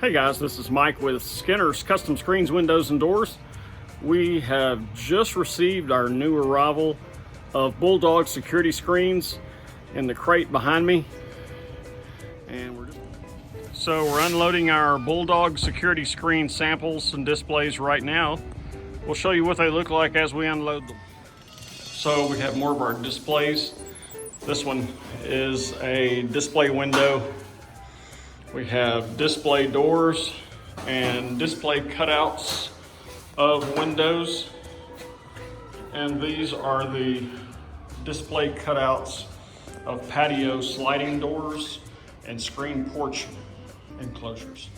Hey guys, this is Mike with Skinner's Custom Screens, Windows and Doors. We have just received our new arrival of BullDog Security Screens in the crate behind me. And we're unloading our BullDog Security Screen samples and displays right now. We'll show you what they look like as we unload them. So we have more of our displays. This one is a display window. We have display doors and display cutouts of windows. And these are the display cutouts of patio sliding doors and screen porch enclosures.